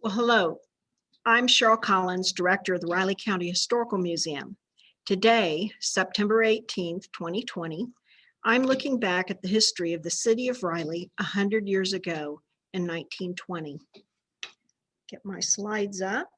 Well, hello. I'm Cheryl Collins, Director of the Riley County Historical Museum. Today, September 18th, 2020, I'm looking back at the history of the city of Riley 100 years ago in 1920. Get my slides up.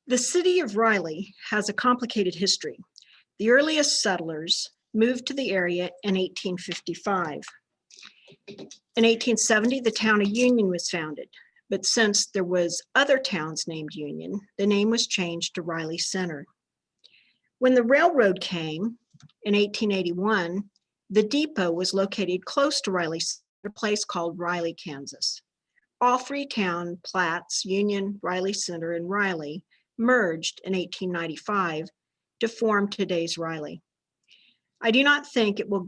The city of Riley has a complicated history. The earliest settlers moved to the area in 1855. In 1870, the town of Union was founded, but since there was other towns named Union, the name was changed to Riley Center. When the railroad came in 1881, the depot was located close to Riley, a place called Riley, Kansas. All three town plats, Union, Riley Center, and Riley, merged in 1895 to form today's Riley. I do not think it will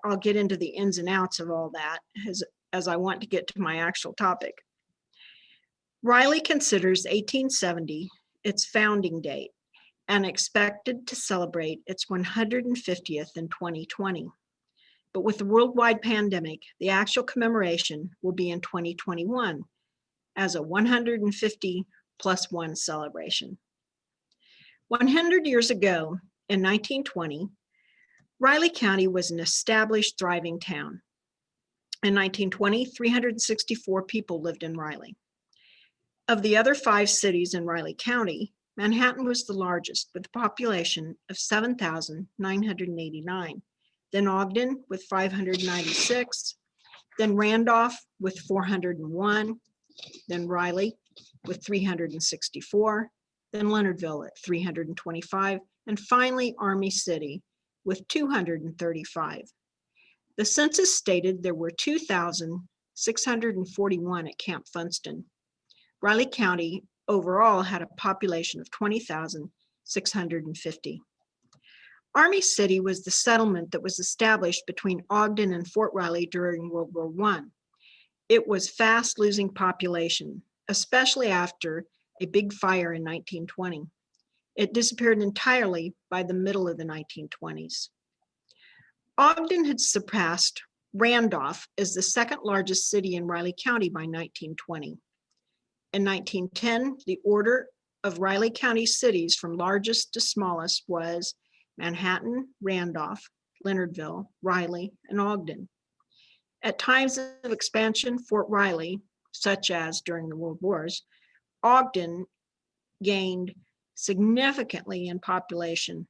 I'll get into the ins and outs of all that as I want to get to my actual topic. Riley considers 1870 its founding date and expected to celebrate its 150th in 2020. But with the worldwide pandemic, the actual commemoration will be in 2021 as a 150 plus one celebration. 100 years ago, in 1920, Riley County was an established, thriving town. In 1920, 364 people lived in Riley. Of the other 5 cities in Riley County, Manhattan was the largest with a population of 7,989. Then Ogden with 596, then Randolph with 401, then Riley with 364, then Leonardville at 325, and finally Army City with 235. The census stated there were 2,641 at Camp Funston. Riley County overall had a population of 20,650. Army City was the settlement that was established between Ogden and Fort Riley during World War I. It was fast losing population, especially after a big fire in 1920. It disappeared entirely by the middle of the 1920s. Ogden had surpassed Randolph as the second largest city in Riley County by 1920. In 1910, the order of Riley County cities from largest to smallest was Manhattan, Randolph, Leonardville, Riley, and Ogden. At times of expansion, Fort Riley, such as during the World Wars, Ogden gained significantly in population.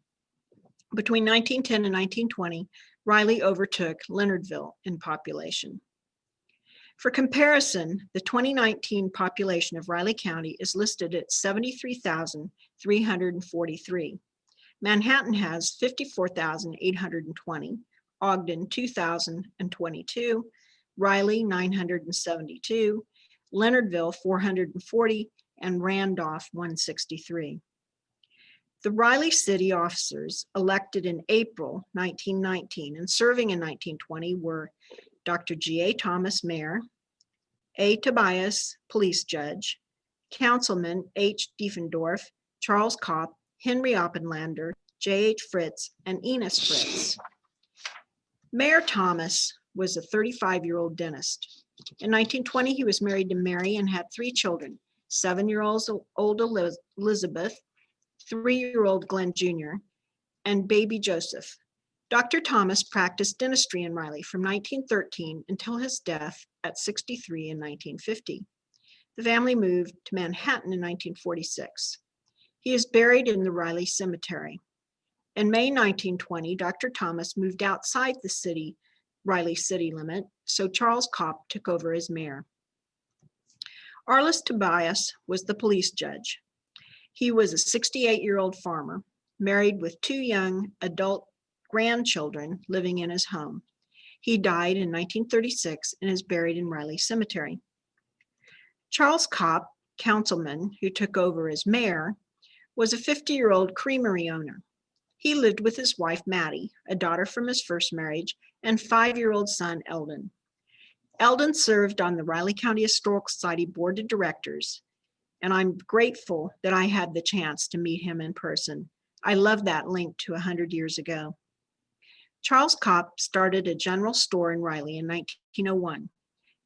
Between 1910 and 1920, Riley overtook Leonardville in population. For comparison, the 2019 population of Riley County is listed at 73,343. Manhattan has 54,820, Ogden 2,022, Riley 972, Leonardville 440, and Randolph 163. The Riley City officers elected in April 1919 and serving in 1920 were Dr. G.A. Thomas, Mayor, A. Tobias, Police Judge, Councilman H. Diefendorf, Charles Kopp, Henry Oppenlander, J.H. Fritz, and Enos Fritz. Mayor Thomas was a 35-year-old dentist. In 1920, he was married to Mary and had 3 children, 7-year-old Elizabeth, 3-year-old Glenn Jr., and baby Joseph. Dr. Thomas practiced dentistry in Riley from 1913 until his death at 63 in 1950. The family moved to Manhattan in 1946. He is buried in the Riley Cemetery. In May 1920, Dr. Thomas moved outside the Riley city limit, so Charles Kopp took over as mayor. Arliss Tobias was the police judge. He was a 68-year-old farmer, married with 2 young adult grandchildren living in his home. He died in 1936 and is buried in Riley Cemetery. Charles Kopp, councilman who took over as mayor, was a 50-year-old creamery owner. He lived with his wife, Mattie, a daughter from his first marriage, and 5-year-old son, Eldon. Eldon served on the Riley County Historical Society Board of Directors, and I'm grateful that I had the chance to meet him in person. I love that link to 100 years ago. Charles Kopp started a general store in Riley in 1901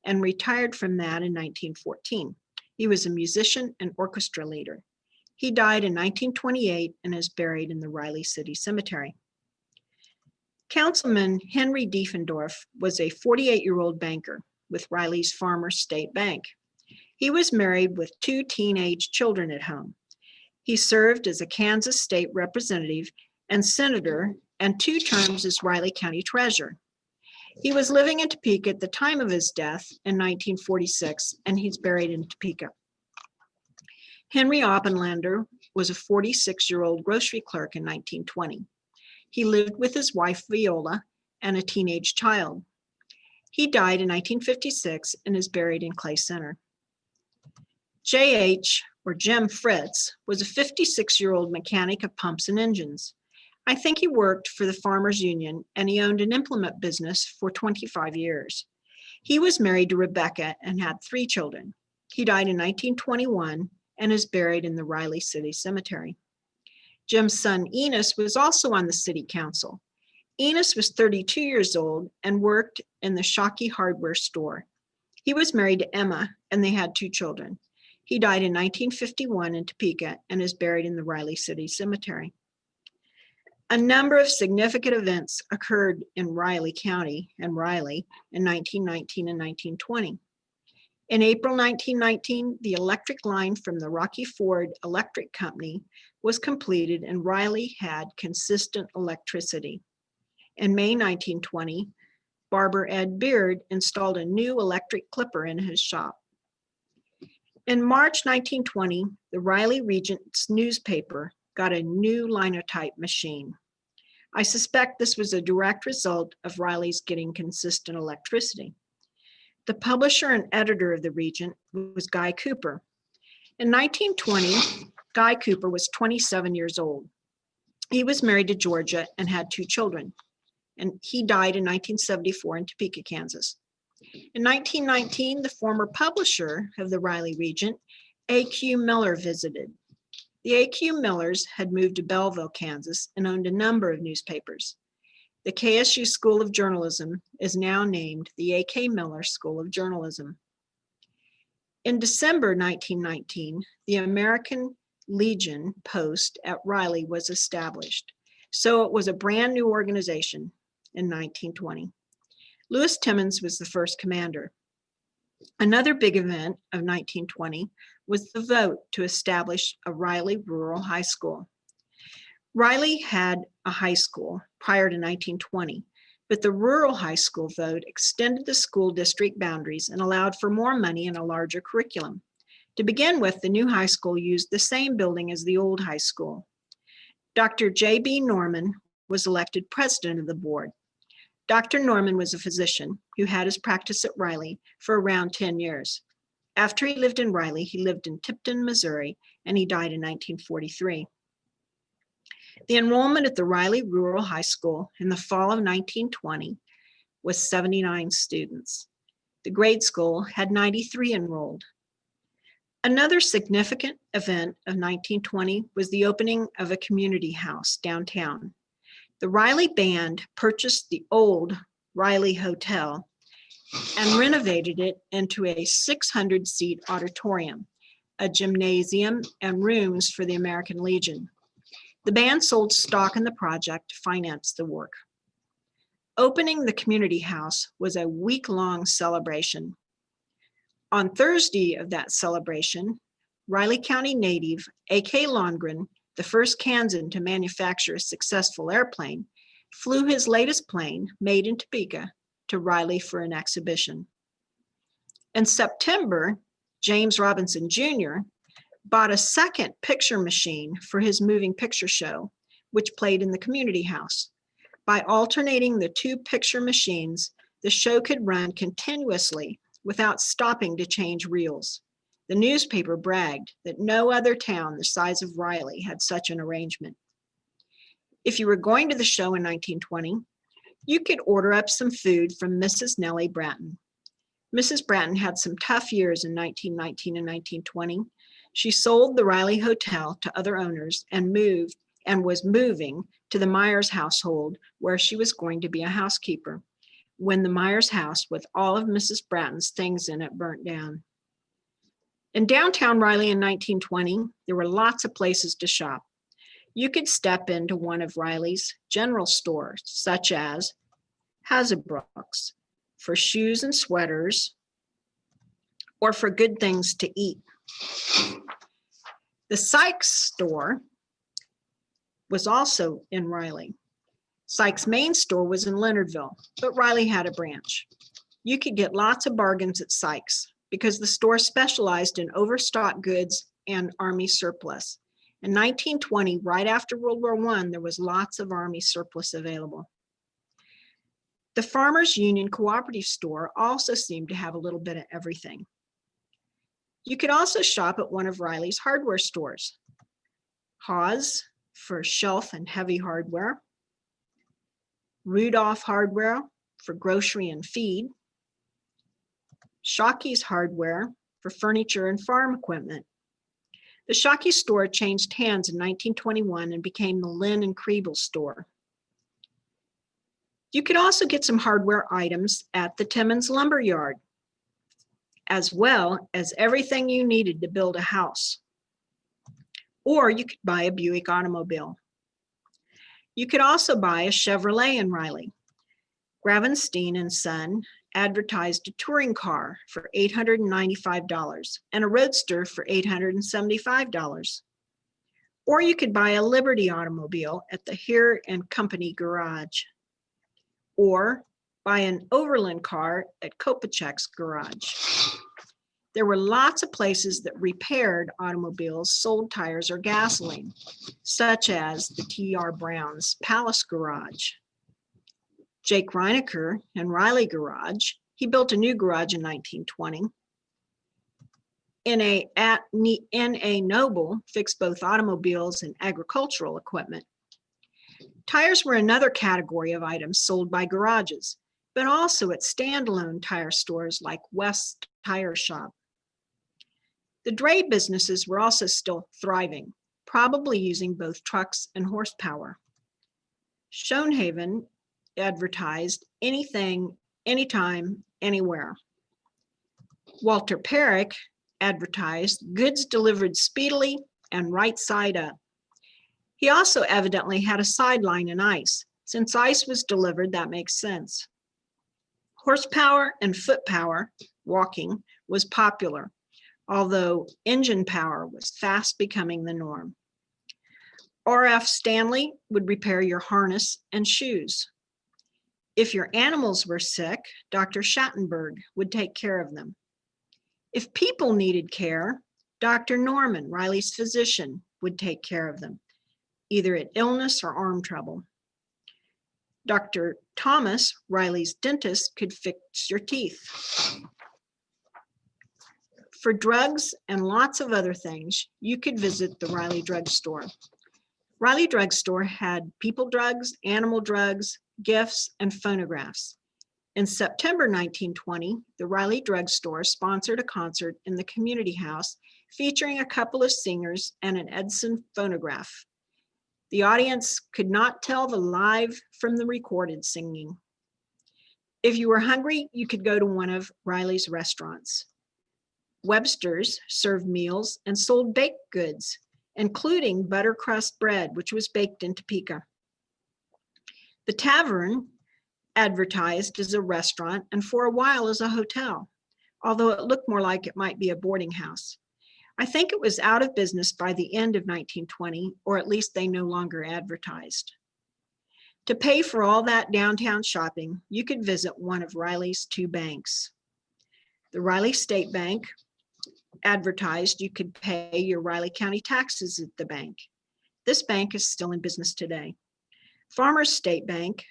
and retired from that in 1914. He was a musician and orchestra leader. He died in 1928 and is buried in the Riley City Cemetery. Councilman Henry Diefendorf was a 48-year-old banker with Riley's Farmers State Bank. He was married with 2 teenage children at home. He served as a Kansas State Representative and Senator and 2 terms as Riley County Treasurer. He was living in Topeka at the time of his death in 1946, and he's buried in Topeka. Henry Oppenlander was a 46-year-old grocery clerk in 1920. He lived with his wife, Viola, and a teenage child. He died in 1956 and is buried in Clay Center. J.H., or Jim Fritz, was a 56-year-old mechanic of pumps and engines. I think he worked for the Farmers Union, and he owned an implement business for 25 years. He was married to Rebecca and had 3 children. He died in 1921 and is buried in the Riley City Cemetery. Jim's son Enos was also on the city council. Enos was 32 years old and worked in the Shockey hardware store. He was married to Emma and they had 2 children. He died in 1951 in Topeka and is buried in the Riley City Cemetery. A number of significant events occurred in Riley County and Riley in 1919 and 1920. In April 1919, the electric line from the Rocky Ford Electric Company was completed and Riley had consistent electricity. In May 1920, barber Ed Beard installed a new electric clipper in his shop. In March 1920, the Riley Regent's newspaper got a new linotype machine. I suspect this was a direct result of Riley's getting consistent electricity. The publisher and editor of the Regent was Guy Cooper. In 1920, Guy Cooper was 27 years old. He was married to Georgia and had 2 children, and he died in 1974 in Topeka, Kansas. In 1919, the former publisher of the Riley Regent, A.Q. Miller, visited. The A.Q. Millers had moved to Belleville, Kansas, and owned a number of newspapers. The KSU School of Journalism is now named the A.K. Miller School of Journalism. In December 1919, the American Legion Post at Riley was established, so it was a brand new organization in 1920. Lewis Timmons was the first commander. Another big event of 1920 was the vote to establish a Riley Rural High School. Riley had a high school prior to 1920, but the rural high school vote extended the school district boundaries and allowed for more money and a larger curriculum. To begin with, the new high school used the same building as the old high school. Dr. J.B. Norman was elected president of the board. Dr. Norman was a physician who had his practice at Riley for around 10 years. After he lived in Riley, he lived in Tipton, Missouri, and he died in 1943. The enrollment at the Riley Rural High School in the fall of 1920 was 79 students. The grade school had 93 enrolled. Another significant event of 1920 was the opening of a community house downtown. The Riley Band purchased the old Riley Hotel and renovated it into a 600-seat auditorium, a gymnasium, and rooms for the American Legion. The band sold stock in the project to finance the work. Opening the community house was a week-long celebration. On Thursday of that celebration, Riley County native A.K. Longren, the first Kansan to manufacture a successful airplane, flew his latest plane, made in Topeka, to Riley for an exhibition. In September, James Robinson Jr., bought a second picture machine for his moving picture show, which played in the community house. By alternating the two picture machines, the show could run continuously without stopping to change reels. The newspaper bragged that no other town the size of Riley had such an arrangement. If you were going to the show in 1920, you could order up some food from Mrs. Nellie Bratton. Mrs. Bratton had some tough years in 1919 and 1920. She sold the Riley Hotel to other owners and was moving to the Myers household, where she was going to be a housekeeper, when the Myers house with all of Mrs. Bratton's things in it burnt down. In downtown Riley in 1920, there were lots of places to shop. You could step into one of Riley's general stores, such as Hasbrook's, for shoes and sweaters, or for good things to eat. The Sykes store was also in Riley. Sykes' main store was in Leonardville, but Riley had a branch. You could get lots of bargains at Sykes because the store specialized in overstocked goods and Army surplus. In 1920, right after World War I, there was lots of Army surplus available. The Farmers Union Cooperative store also seemed to have a little bit of everything. You could also shop at one of Riley's hardware stores. Hawes for shelf and heavy hardware, Rudolph Hardware for grocery and feed, Shockey's Hardware for furniture and farm equipment. The Shockey store changed hands in 1921 and became the Lynn and Kriebel store. You could also get some hardware items at the Timmins Lumber Yard, as well as everything you needed to build a house. Or you could buy a Buick automobile. You could also buy a Chevrolet in Riley. Gravenstein and Son advertised a touring car for $895 and a Roadster for $875. Or you could buy a Liberty automobile at the Here and Company garage. Or buy an Overland car at Kopachek's garage. There were lots of places that repaired automobiles, sold tires or gasoline, such as the T.R. Brown's Palace Garage. Jake Reinecker and Riley Garage, he built a new garage in 1920. N.A. Noble fixed both automobiles and agricultural equipment. Tires were another category of items sold by garages, but also at standalone tire stores like West Tire Shop. The dray businesses were also still thriving, probably using both trucks and horsepower. Schoenhaven advertised anything, anytime, anywhere. Walter Perrick advertised goods delivered speedily and right side up. He also evidently had a sideline in ice. Since ice was delivered, that makes sense. Horsepower and foot power, walking, was popular, although engine power was fast becoming the norm. R.F. Stanley would repair your harness and shoes. If your animals were sick, Dr. Schattenberg would take care of them. If people needed care, Dr. Norman, Riley's physician, would take care of them, either at illness or arm trouble. Dr. Thomas, Riley's dentist, could fix your teeth. For drugs and lots of other things, you could visit the Riley Drug Store. Riley Drug Store had people drugs, animal drugs, gifts, and phonographs. In September 1920, the Riley Drug Store sponsored a concert in the community house featuring a couple of singers and an Edison phonograph. The audience could not tell the live from the recorded singing. If you were hungry, you could go to one of Riley's restaurants. Webster's served meals and sold baked goods, including buttercrust bread, which was baked in Topeka. The Tavern advertised as a restaurant and for a while as a hotel, although it looked more like it might be a boarding house. I think it was out of business by the end of 1920, or at least they no longer advertised. To pay for all that downtown shopping, you could visit one of Riley's two banks. The Riley State Bank advertised you could pay your Riley County taxes at the bank. This bank is still in business today. Farmers State Bank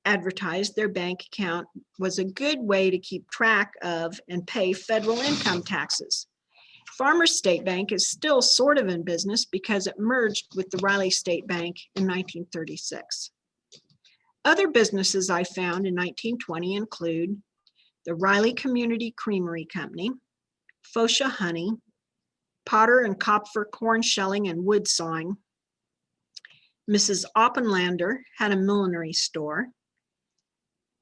advertised their bank account was a good way to keep track of and pay federal income taxes. Farmers State Bank is still sort of in business because it merged with the Riley State Bank in 1936. Other businesses I found in 1920 include the Riley Community Creamery Company, Fosha Honey, Potter and Kopfer corn shelling and wood sawing. Mrs. Oppenlander had a millinery store,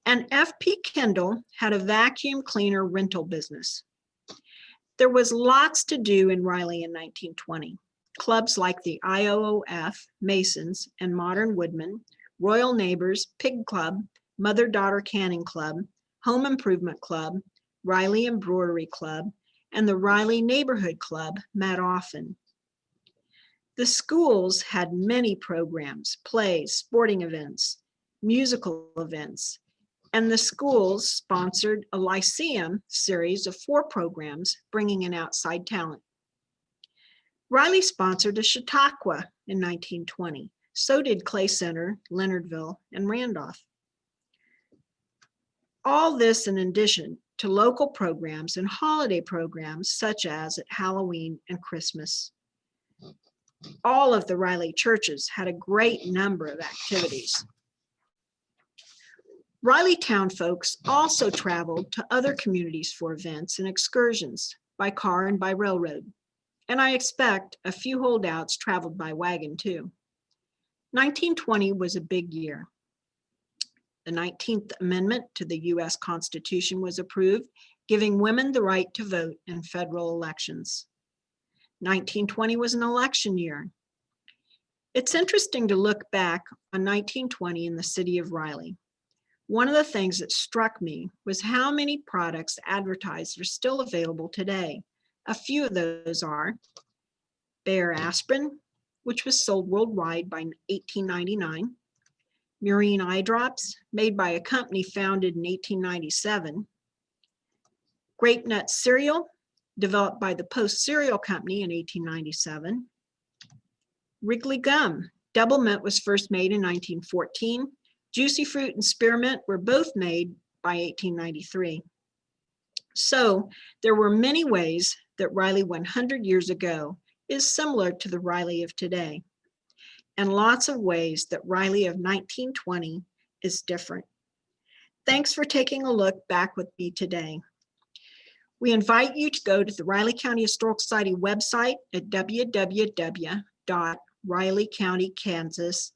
and F.P. Kendall had a vacuum cleaner rental business. There was lots to do in Riley in 1920. Clubs like the IOOF, Masons, and Modern Woodmen, Royal Neighbors, Pig Club, Mother-Daughter Canning Club, Home Improvement Club, Riley Embroidery Club, and the Riley Neighborhood Club met often. The schools had many programs, plays, sporting events, musical events, and the schools sponsored a Lyceum series of 4 programs bringing in outside talent. Riley sponsored a Chautauqua in 1920. So did Clay Center, Leonardville, and Randolph. All this in addition to local programs and holiday programs such as at Halloween and Christmas. All of the Riley churches had a great number of activities. Riley town folks also traveled to other communities for events and excursions by car and by railroad. And I expect a few holdouts traveled by wagon too. 1920 was a big year. The 19th Amendment to the US Constitution was approved, giving women the right to vote in federal elections. 1920 was an election year. It's interesting to look back on 1920 in the city of Riley. One of the things that struck me was how many products advertised are still available today. A few of those are Bayer aspirin, which was sold worldwide by 1899, Murine eye drops, made by a company founded in 1897, Grape Nut cereal, developed by the Post Cereal Company in 1897, Wrigley gum, Double Mint was first made in 1914, Juicy Fruit and Spearmint were both made by 1893. So there were many ways that Riley 100 years ago is similar to the Riley of today, and lots of ways that Riley of 1920 is different. Thanks for taking a look back with me today. We invite you to go to the Riley County Historical Society website at www.rileycountykansas,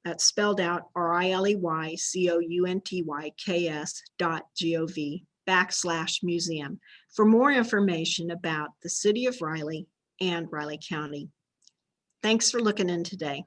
that's spelled out RileyCountyKS.gov/museum for more information about the city of Riley and Riley County. Thanks for looking in today.